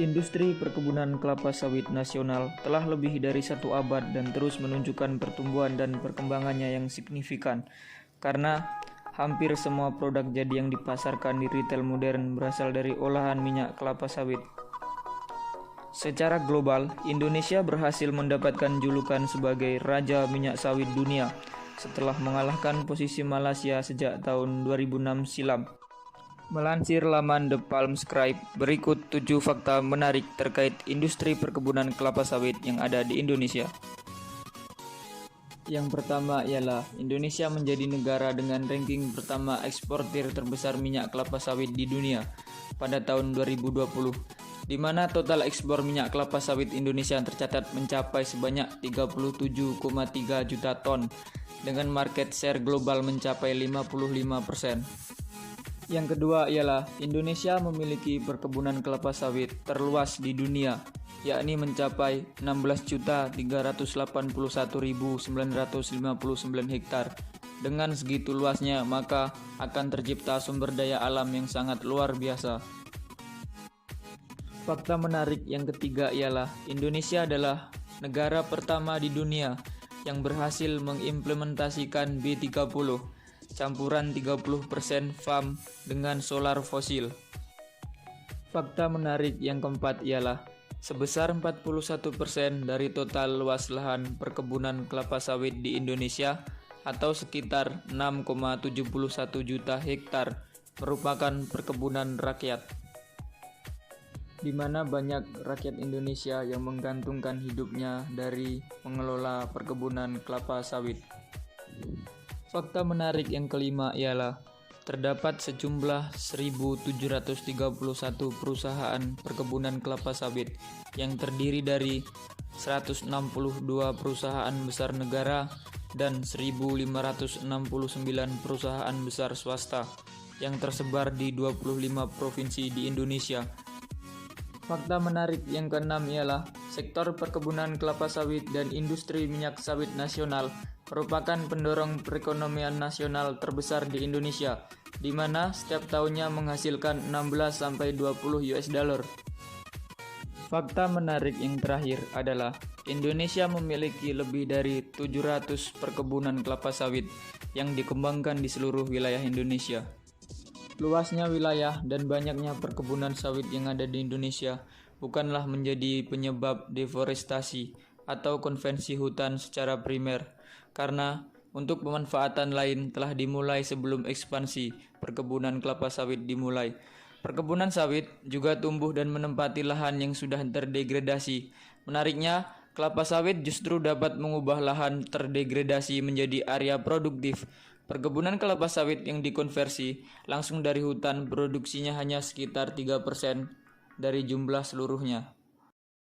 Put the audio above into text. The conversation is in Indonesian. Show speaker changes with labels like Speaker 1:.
Speaker 1: Industri perkebunan kelapa sawit nasional telah lebih dari 1 abad dan terus menunjukkan pertumbuhan dan perkembangannya yang signifikan, karena hampir semua produk jadi yang dipasarkan di retail modern berasal dari olahan minyak kelapa sawit. Secara global, Indonesia berhasil mendapatkan julukan sebagai Raja Minyak Sawit Dunia setelah mengalahkan posisi Malaysia sejak tahun 2006 silam. Melansir laman The Palm Scribe, berikut 7 fakta menarik terkait industri perkebunan kelapa sawit yang ada di Indonesia. Yang pertama ialah Indonesia menjadi negara dengan ranking pertama eksportir terbesar minyak kelapa sawit di dunia pada tahun 2020, di mana total ekspor minyak kelapa sawit Indonesia tercatat mencapai sebanyak 37,3 juta ton dengan market share global mencapai 55%. Yang kedua ialah Indonesia memiliki perkebunan kelapa sawit terluas di dunia, yakni mencapai 16.381.959 hektar. Dengan segitu luasnya, maka akan tercipta sumber daya alam yang sangat luar biasa. Fakta menarik yang ketiga ialah Indonesia adalah negara pertama di dunia yang berhasil mengimplementasikan B30, campuran 30% FAM dengan solar fosil. Fakta menarik yang keempat ialah sebesar 41% dari total luas lahan perkebunan kelapa sawit di Indonesia atau sekitar 6,71 juta hektar merupakan perkebunan rakyat, di mana banyak rakyat Indonesia yang menggantungkan hidupnya dari mengelola perkebunan kelapa sawit. Fakta menarik yang kelima ialah terdapat sejumlah 1.731 perusahaan perkebunan kelapa sawit yang terdiri dari 162 perusahaan besar negara dan 1.569 perusahaan besar swasta yang tersebar di 25 provinsi di Indonesia. Fakta menarik yang keenam ialah sektor perkebunan kelapa sawit dan industri minyak sawit nasional merupakan pendorong perekonomian nasional terbesar di Indonesia, di mana setiap tahunnya menghasilkan 16-20 US dollar. Fakta menarik yang terakhir adalah Indonesia memiliki lebih dari 700 perkebunan kelapa sawit yang dikembangkan di seluruh wilayah Indonesia. Luasnya wilayah dan banyaknya perkebunan sawit yang ada di Indonesia bukanlah menjadi penyebab deforestasi atau konvensi hutan secara primer, karena untuk pemanfaatan lain telah dimulai sebelum ekspansi perkebunan kelapa sawit dimulai. Perkebunan sawit juga tumbuh dan menempati lahan yang sudah terdegradasi. Menariknya, kelapa sawit justru dapat mengubah lahan terdegradasi menjadi area produktif. Perkebunan kelapa sawit yang dikonversi langsung dari hutan produksinya hanya sekitar 3% dari jumlah seluruhnya.